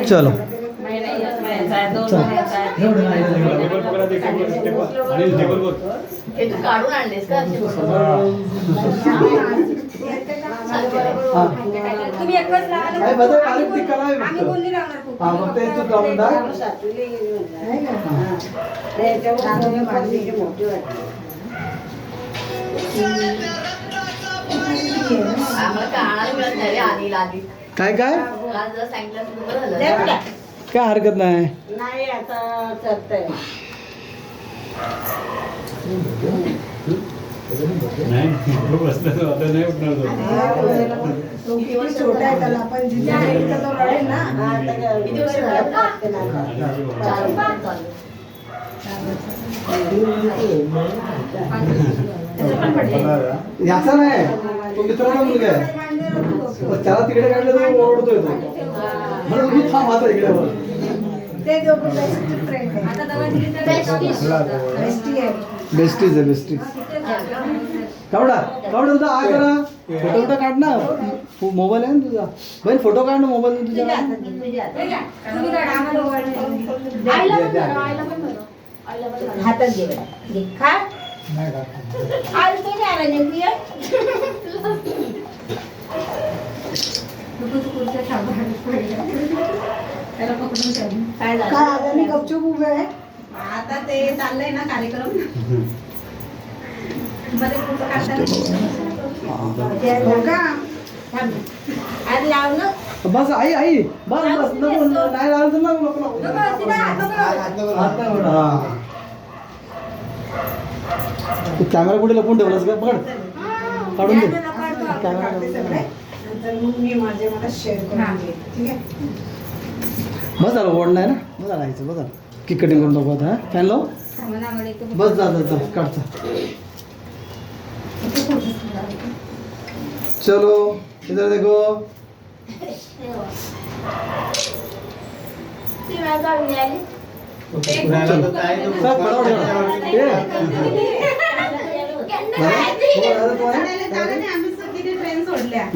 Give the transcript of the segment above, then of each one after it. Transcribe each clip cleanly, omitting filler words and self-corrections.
चलो काढून आणलेस का तुम्ही एकच काय काय काय हरकत नाही. नाही आता करतंय छोटा आहे त्याला पण याचा नाही तो मित्राला मुलगा आहे त्याला तिकडे काढलं तर ओरडतोय तो म्हणून तुम्ही थांब आता इकडे बेस्टीज आहे बेस्टीज कावडा कावडा तुझा आ करा फोटो काढ ना मोबाईल आहे ना तुझा बहीण फोटो काढ ना मोबाईल तुझ्या हातात घे खा गपचूप उभे आहे आता ते चाललंय ना कार्यक्रम आज लावलं बस आई आई बस बस नको नाही लावलं तर नको तू कॅमेरा कुठे लपून ठेवलास का पकड काढून दे मी माझे मला शेअर करून दे ठीक आहे बस झालं ओढ नाही ना बस झालं आईचं बस झालं किक कटिंग करून टाकू आता फॅन लाव बस जा जा काढचा चलो इधर देखो ट्रेन सोडल्या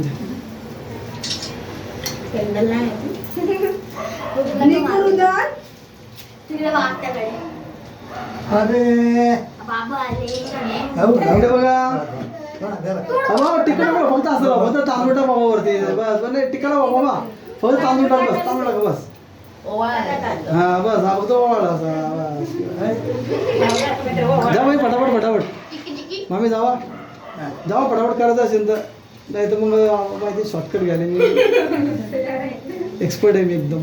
अरे बघा तिकडे फक्त असं फक्त तांदूळ टाक बाबा वरती बस म्हणजे तिकडे बाबा फक्त तांदूळ टाक बस तांदूळ टाक बस हा बस हा फक्त ओवाळा जा बाई फटाफट फटाफट मामी जावा जावा फटाफट करायचं असेल तर नाही तर मग माहिती शॉर्टकट घ्यायला मी एक्सपर्ट आहे मी एकदम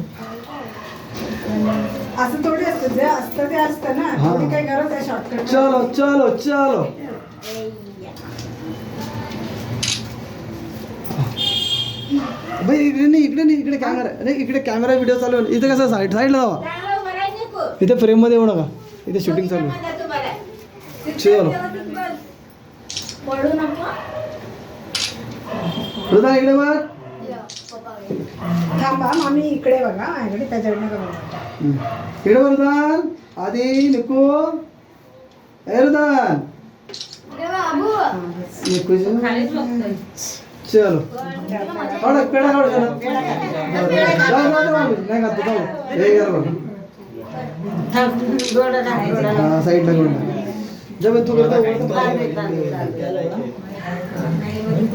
असं थोडी असतं जे असतं ते असतं ना थोडी काही गरज आहे शॉर्टकट चलो चलो चलो भाई इकडे नाही इकडे नाही इकडे कॅमेरा नाही इकडे कॅमेरा व्हिडिओ चालू आहे इथे कसं साईडला जावा इथे फ्रेम मध्ये येऊ नका इथे शूटिंग चालू आहे चलो रुदा इकडे बघ थांबा मामी इकडे बघा माझ्याकडे त्याच्याकडनं करून इकडे बघ रुदान आधी निकू ए रुदान निकू चलो काढ पेढा काढ नाही का तू हे साईडला करून जब तू करता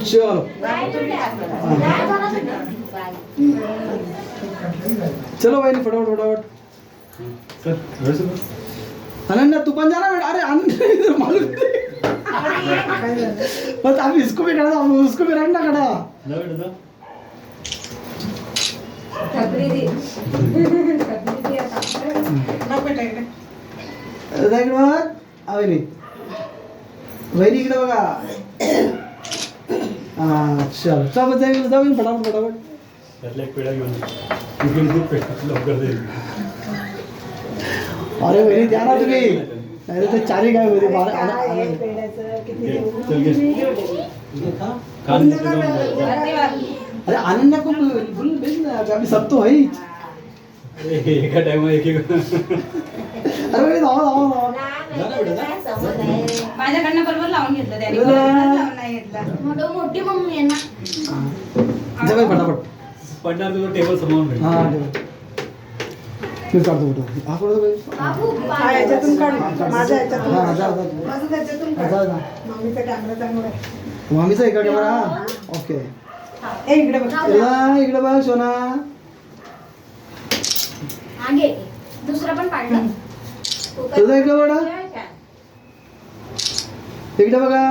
चलो चलो भाई फटाफट अनन्या तू पण जाना बेटा अरे अनन्या मालूम बस आप इसको भी करा उसको भी रखना करा वहिनी वहिनी इकडे बघा हा चल चल जाऊ फटाफट फटाफट त्यातला एक पेढा घेऊन लवकर दे अरे वहिनी द्या ना तुम्ही अरे ते चारी काय होते अरे अनन्या को बोल भेज ना अभी सब तो है ही एका टाइम एक एक अरे वहिनी जाओ माझ्याकडनं बरोबर लावून घेतलं त्याने लावून नाही घेतला मोठी मम्मी आहे ना जा भाई फटाफट पडणार तुझं टेबल समोरून राहील. हां ठेव. मी काढतो फोटो. हा फोटो बाई. हा याच्यातून काढ माझ्या याच्यातून हां काढ. जा जा माझं त्याच्यातून जा काढ. जा. मम्मीचा कॅमेरा चांगला आहे. मामीचा आहे का कॅमेरा? ओके. ए इकडे बघ. इकडे बघ सोना. आगे दुसरा पण काढला. तुझा इकडे बघा. इकडे बघा.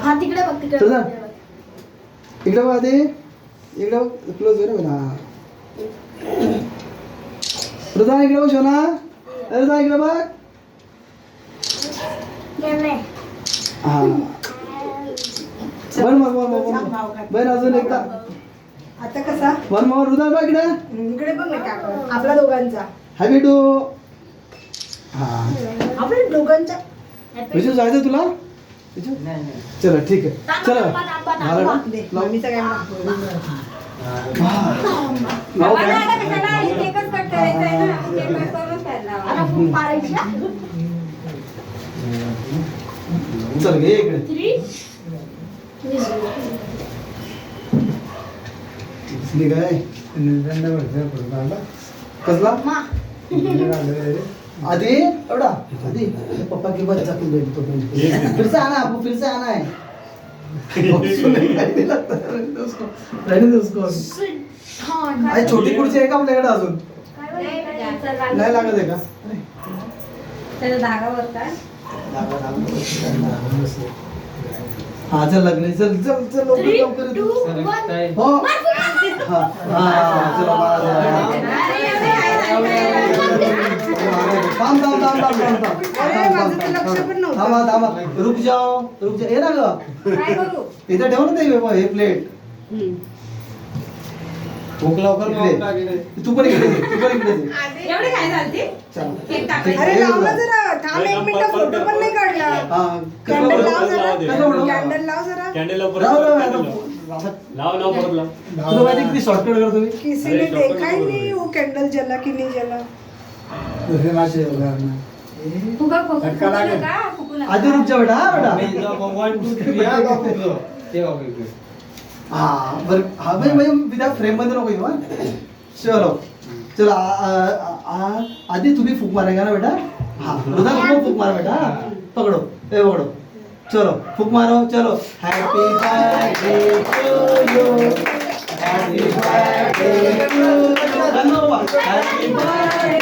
हा तिकडे बघ तिकडे तुझा? बघ. इकडे बघा आधी. इकडे बघ क्लोज आहे ना. रुदा इकडे बघ सोना. रुदा इकडे बघ. हा. One more. बरं अजून एकदा. आता कसा वन मोर. रुदा बघ इकडे. इकडे बघ ना कॅमेरा आपल्या दोघांचा हॅपी टू. हा. आपल्या दोघांचा विजू जायचं तुला? विजू? चला ठीक आहे. चला झालं ना? दे मम्मीचा कॅमेरा लाव आता काय? कशाला एकच कट करायचं आहे ना केक कट करून त्याला आता फूट मारायची हा. चल घे इकडे. 3 ठीक आहे. कसला? मा आधी एवढा आधी पप्पा की बात जाके बैठ तो फिर से आना आपको फिर से आना है रहने दो उसको आई छोटी कुर्सी आहे का आपल्याकडे अजून नाही लागत आहे का त्याचा धागा वरता हा चल लग्न चल चल चल लवकर 3 लवकर 2 1 हो हा हा चलो मारा थांब थांब थांब थांब थांब अरे, माझं तर लक्ष पण नव्हतं. थांबा थांबा रुक जाओ ये ना ग काय करू इथे ठेव ना ते हे प्लेट भूक लवकर तू पण इकडे ये, तू पण इकडे ये. एवढे काय झालते चल. केक टाकायचा. अरे लाव ना जरा थांब एक मिनिट फोटो पण नाही काढला हा, कसं कॅन्डल बरं? लाव जरा कसं बरं? कॅन्डल लाव जरा कॅन्डल लाव परत लाव, लाव, कॅन्डल लाव. लाव. लाव परत लाव. तुला माहिती किती शॉर्टकट करतो मी किसी अरे, ने शॉर्टकट देखा ही नको नहीं वो कैंडल जला कि नहीं जला फुगा फुगू नका फुगू नका आधी रुक जा बेटा हा बेटा हा बरं हा भाई भाई विद्या फ्रेम मध्ये नको येऊ हा चलो चलो आधी तुम्ही फूक मारेगा ना बेटा हाँ रुदा तुम फूक मारो बेटा पकड़ो ए पकड़ो चलो फूक मारो चलो happy birthday to you happy birthday to you happy birthday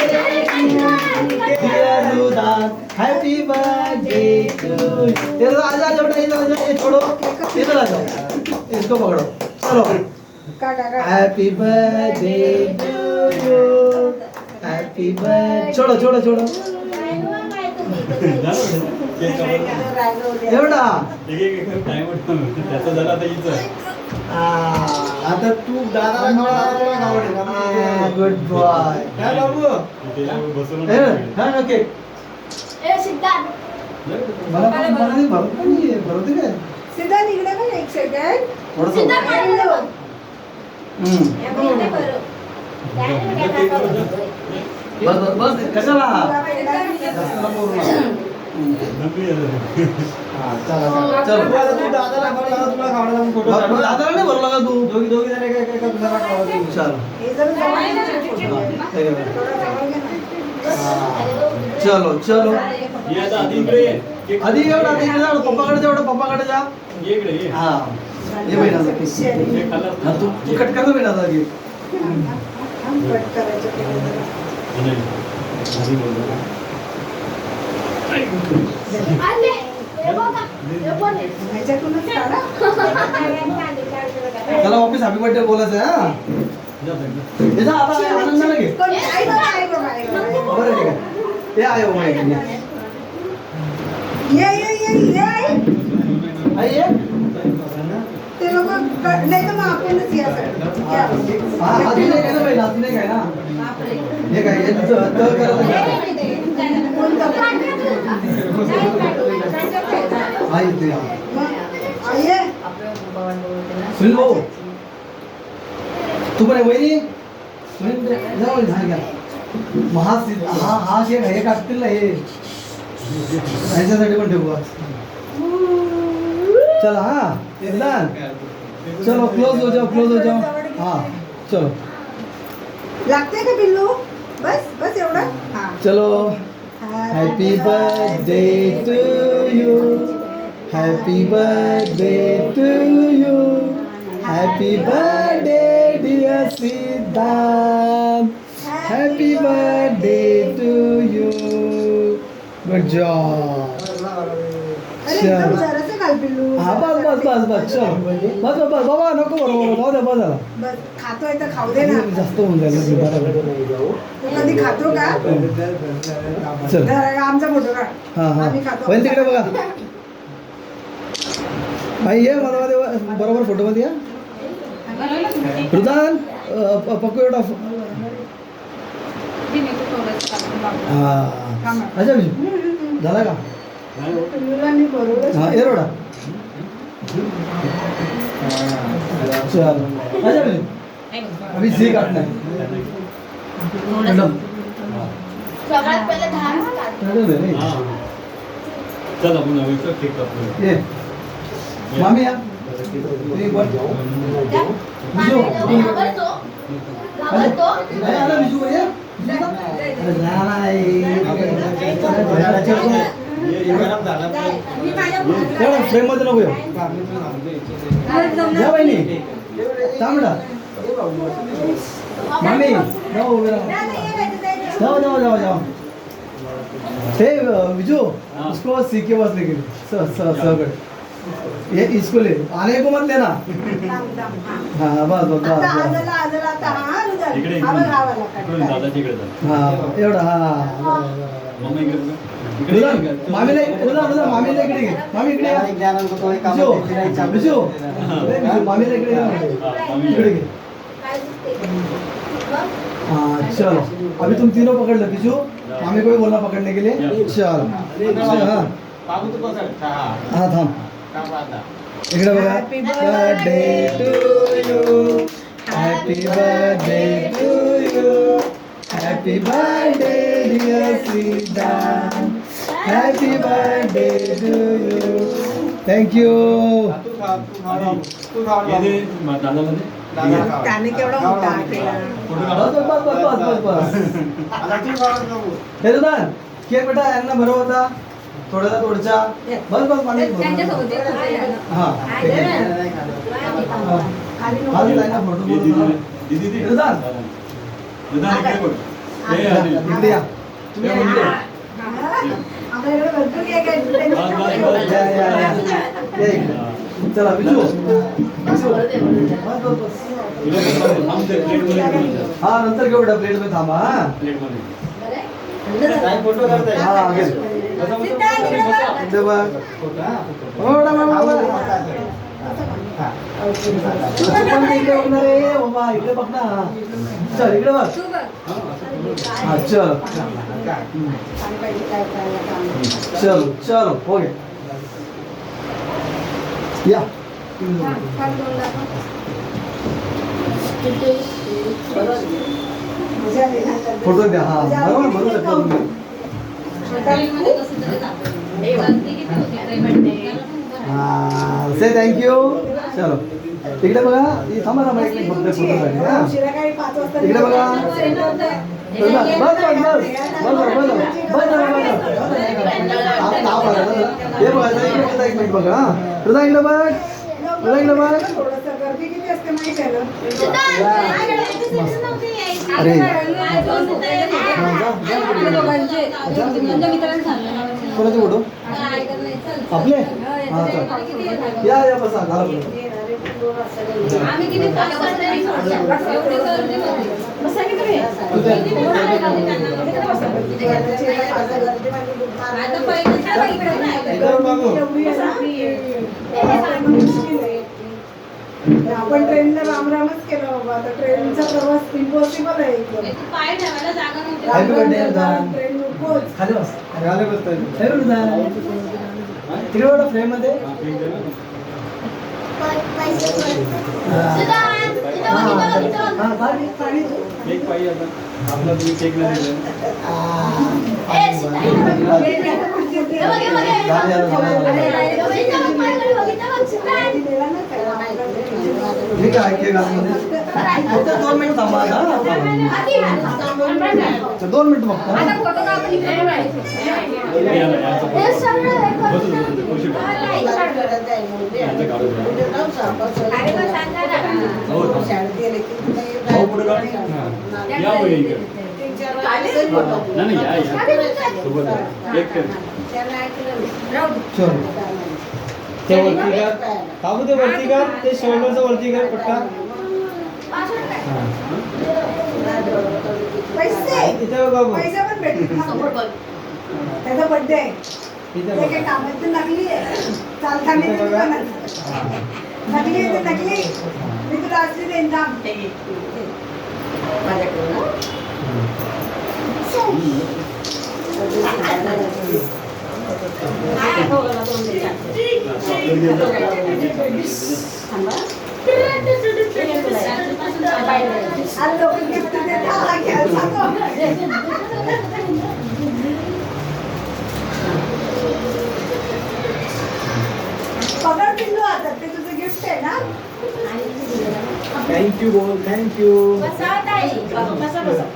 dear Ruda happy birthday to you ये रुदा आजा आजा बेटा ये छोड़ो इधर आ जाओ इसको पकड़ो चलो का happy birthday to you happy birthday छोड़ो छोड़ो छोड़ो एवढा एक एक टाइम त्याचा झाला आता हिचं. आता तू दादा गुड बॉय काय बाबू इथे बसून हा ओके ए सिद्धार्थ मला पण नाही भरत नाही भरते काय सीधा निघला का एक सेकंड थोडंसं सिद्धार्थ मारायला बघ. बस बस बस कशाला चल दादाला नाही भरला का तू दोघी दोघी जण चल हे जर जवळ घे ना फोटो. थोडा जवळ घे ना. चलो चलो ये आता आधी इकडे ये. केक आधी एवढा आधी इकडे जा पप्पाकडे जा एवढं पप्पाकडे जा ये इकडे ये. हा ये बहिणाचा केक केक खाल्ला? हा तू तू कट कर ना बहिणाचा केक कट करायचं केलं जरा. नाही. आधी बोललो. आले हे बघा हे पण आहे. ह्याच्यातूनच काढा त्याला वापस हॅपी बर्थडे बोलायचं आहे, हा जा बाई. हे जा आता आनंदाने घे कोण? आई बघा, आई बघा, आई बघा. बरं ठीक आहे हे आहे हो माहिती ये आई आई ये ते लोक नाही तर मग आपणच या सगळं. या. हा हा तिने काय ना बहिणा तिने काय ना हे काय हे तर करत हा येते मग आई ये. सुनील भाऊ तू पण आहे वहिनी सुनील जा वहिनी, हा घ्या मग हा शेक हे काढतील ना हे ह्याच्यासाठी पण ठेवू आज. चला हा एकदा चलो क्लोज हो जाओ हा चलो लागते का पिल्लू बस बस एवढं हा चलो happy birthday to you happy birthday to you happy birthday dear Siddhant happy birthday to you good job अरे एकदम जरासं घाल पिल्लू हा बस बस बस बस चल बस बस बस बाबा नको बरोबर बस झाला बस खातोय तर खाऊ दे ना जास्त होऊन जाईल बरोबर तू कधी खातो का चल आमचा फोटो काढ हा हा आम्ही खातो होईल तिकडे बघा भाई ये मला बरोबर फोटोमध्ये या रुदान पक्कू एवढा हा अच्छा विजू झाला का पिल्लूला मी बरोबर हा एरोडा चल अच्छा विजू अभी सी काटना है मैडम सगळ्यात पहिले धान काढ. मैडम है नहीं हां चल आपण नवीचं केक कापूया ये मामी या ये वन विजू घाबरतो. घाबरतो. नाही आला विजू ये अरे नाही फ्रेम मध्ये नको येऊ. या बहिणी थांबडा मामी जाओ उभे राहा. जाओ जाओ जाओ जाओ हे विजू उसको सीखे बस लेके सगड़ ये इसको ले आने को मत लेना हाँ बस बस बस बस इकडे इकडून दादाच्या इकडे जा हाँ एवढा हाँ मम्मा इकडे बघा. इकडे रुदा ये. मामीला रुदा रुदा मामीला इकडे घे मामी इकडे या. विजू विजू मामीला इकडे घे. हां, मम्मी इकडे घे हाँ चलो अभी तुम तीनों पकड़ लो बिजू मामी को भी बोलना पकड़ने के लिए चलो हाँ हाँ थांब इकडे बघा birthday to you happy birthday to you happy birthday dear Siddhant happy birthday to you thank you ये दे दादाला दे. त्याने केवढा मोठा केला फोटो बस काढ. बस बस बस बस बस हे रुदा केक बेटा यांना बरं होता थोडासा थोडचा बस बस पाणी त्यांच्यासोबत एक होतं यानं. हां खाली जायना फोटो ये बोलू दीदी दे. रुदा रुदा इकडे बघ. हे आधी. इकडे या हे मुलगी. आपल्याकडे भरपूर केक आहे. या या या या इकडे. चला बिजू बिजू बस बस बस तुला कसं आहे? थांब ते प्लेटमध्ये घेऊन जा. हा नंतर घेऊ बेटा प्लेट मध्ये थांबा हा प्लेटमध्ये. हा घे. इकडे बघ हो बेटा बघ पण इकडे बघणार रे बाबा इकडे बघ ना चल इकडे बघ तू बघ. हा चल चलो चलो हो गया या खाली दोन दाखव. फोटो द्या हा बरोबर भरू शकता तुम्ही हॉटेलमध्ये कसं तरी दाखव. गर्दी किती होती पेमेंटने. हा से थँक्यू चलो इकडे बघा थांबा थांबा एक मिनिट फक्त फोटोसाठी हा शिराकाळी 5 वाजता इकडे बघा बस बस बस बस हे बघा इकडे एक मिनिट बघा हा रुदा इकडे बघ रुदा इकडे बघ थोडंसं गर्दी किती असते माहिती आहे ना अरे आपल्या दोघांचे म्हणजे मित्रांनी सांगितलं. कोणाचे फोटो ऐकत नाही. चल. आपले हा चल या या बसा घाला फोटो आम्ही किती पाच वाजता एवढी गर्दी होती. बसा की तुम्ही. किती वेळ झाले गर्दी त्यांना. किती वाजता? आता पहिलं चला इकडे नाही. आपण ट्रेनला रामरामच केलं बाबा आता ट्रेनचा प्रवास इम्पॉसिबल आहे एकदम एक पाय ठेवायला जागा नव्हती. Happy birthday, रुदान. ट्रेन नकोच खाली बस खाली बसतोय हे रुदा तिकडे बघा फ्रेम मध्ये हा, प्लेट दे ना. केक पाहिजे आता. आपला तुम्ही केक नाही दिला. ठीक आहे केक आतमध्ये फक्त 2 मिनिट थांबा आता. अच्छा, 2 मिनिट फक्त. आता फोटो का आपण इकडे काढायचे. हे सगळं हे बस करतो. अरे मग सांगा ना. भाऊ पुढे काढ. या वही इकडे. नाही या सोबत एक कर. चल. ते वरती कर काबू ते वरती कर ते शोल्डरचं वरती कर पट्टा पैसे इथे बघ बाबू पैसे पण भेटतील ना. त्याचा बर्थडे आहे. इथे ते बघ काही कामात नकली आहे. चालताना इथे ते बघा. दुकानात. नकली आहे ते नकली. मी तुला असली देईन थांब. आज लोक गिफ्ट देतात हा घ्यायला पगार पिल्लू आता ते तुझं गिफ्ट आहे ना. थँक्यू बोल थँक्यू बसा ताई. बसा बसा.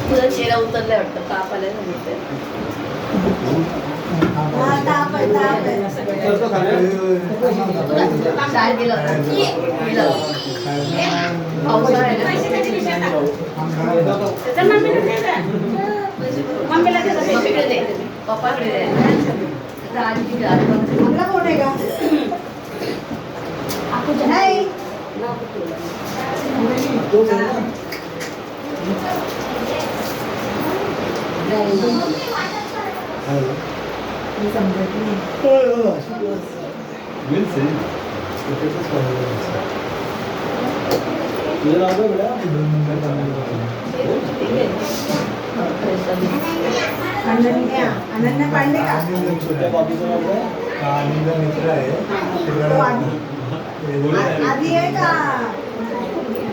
तुझा चेहरा उतरलाय वाटतं ताप आलाय सांगितलं. हा ताप आहे ताप आहे. करतो खाली शाळेत गेला होता गेला होता. पावसाळा आहे पैसे ना. त्याच्या खिशात टाक. त्याच्या मम्मीला दे ना. मम्मीला दे ना. पप्पाकडे दे पप्पाकडे दे आता आजी आजोबा आपला कोण आहे का नाही. मी समजत नाही. विल से तुझं नाव काय बेटा अनन्या अनन्या पांडे का. छोट्या बाबूचं नाव काय मित्र आहे तो आधी आहे का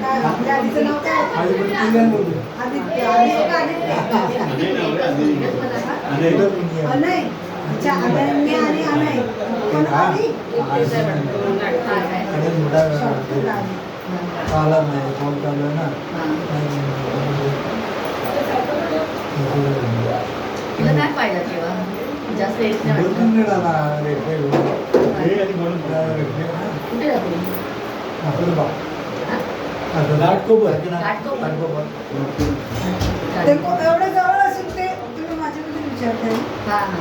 काय आपल्या आधीचं नाव काय. आदित्य आदित्य का आदित्य. अनय. अच्छा अनन्या आणि अनय कोण आधी. आला नाही कॉल चालू ना तुला काय पाहिजे तेव्हा जास्त येत नाही वाटतं. दोन मिनिट आला हे आणि म्हणून कुठे जातो आपण बा घाटकोपर घाटकोपर. ते एवढं जवळ असून ते तुम्ही माझ्याबद्दल विचारताय. हा हा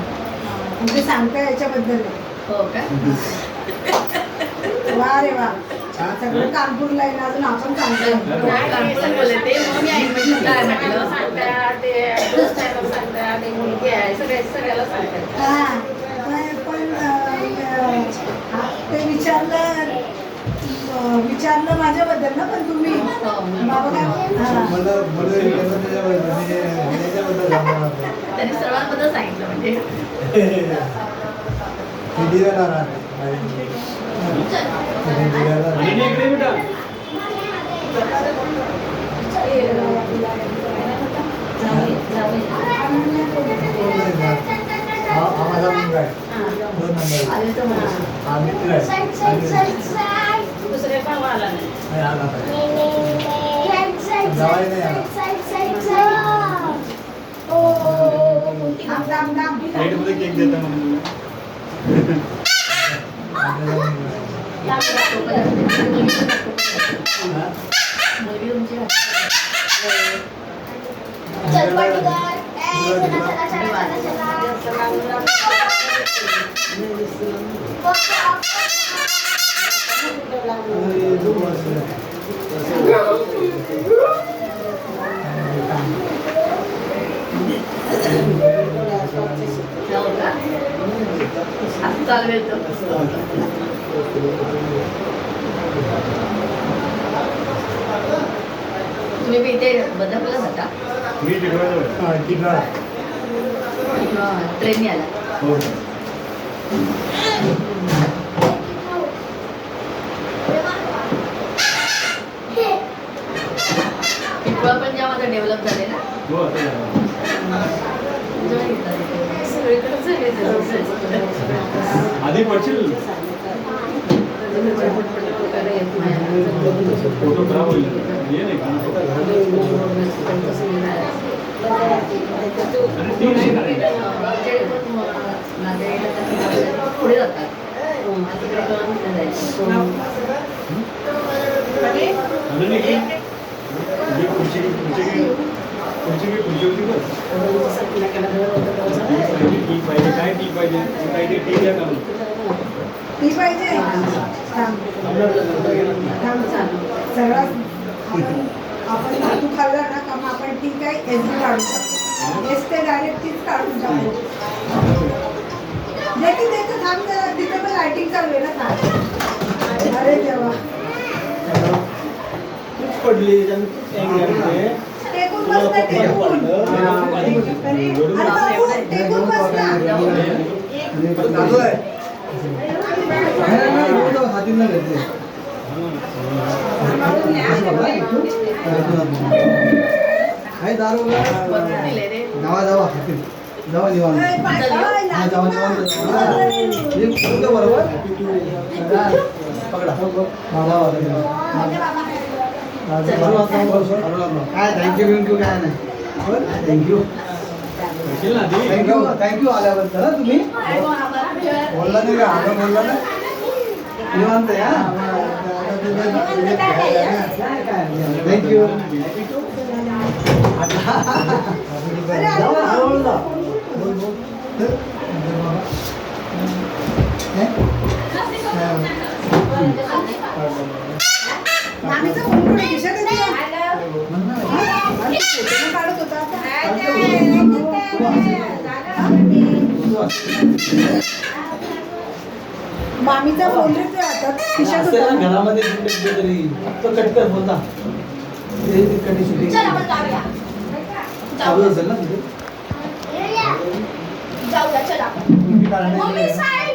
म्हणजे सांगताय याच्याबद्दल. हो का वा रे वा. सगळं कानपूरला आहे ना अजून आपण सांगतोय. कानपूर बोलते म्हणून मी आई म्हटलं काय म्हटलं सांगतात ते ड्रेस टायमर सांगतात ते मुलगी आहे सगळ्याला सांगतात. हा पण ते विचारलं माझ्याबद्दल ना पण तुम्ही बाबा काय हा. मला त्याच्याबद्दल सांगणार त्यांनी सर्वांबद्दल सांगितलं म्हणजे आणि इकडे बेटा माझा मुलगा आहे 2 नंबर आले तर म्हणा हा मित्र आहे साईड साईड साईड साईड दुसऱ्या पण आला नाही. नाही, आला पाहिजे. साईड साईड जावाई नाही आला. साईड साईड साईड ओ थांब थांब थांब. प्लेटमध्ये केक देता म्हणून मुलगी तुमची चल पाटीदार ए चला चला चला चला जाऊ का आता चालवेल तो तुम्ही बी इथे बदलापूरला जाता मी तिकडे ट्रेनने आला हो टिटवाळा पण जेव्हा आता डेव्हलप झाले ना हो आता सगळीकडे झाले आधी पडशील फोटो खराब होईल ये नाही का आणि ती नाही करायची. पुढे जातात तिकडे आणि नाही की म्हणजे खुर्ची होती बघ. ती पाहिजे काय ती पाहिजे काय ते टी द्या का ती पाहिजे सगळ्यात आपण धातू खाल्ला ना का मग आपण ती काय एसबी काढू शकतो एस ते डायरेक्ट तीच काढून टाकू देते थांब जरा तिथे पण लायटिंग चालू आहे ना थांब अरे देवा तूच पडली टेकून बस ना टेकून अरे बाबू टेकून बस ना हाती न घेतले काय दारू जावा जावा हाती जावा निवांत हा जावा निवांत बरोबर पकडा काय थँक्यू काय नाही थँक्यू येशील ना ती थँक्यू आल्याबद्दल हा तुम्ही बोलला नाही का आपण बोलला ना निवांत या थँक्यू हळूहळू जा मामीचा फोन कुठे खिशात काढत होता मामीचा फोन देतोय आता खिशात असेल ना होता घरामध्ये कुठेतरी तो कट कर बोलता तिकडे शूटिंग चल आपण जाऊया चालू असेल ना तुझे जाऊया चला मम्मी साहेब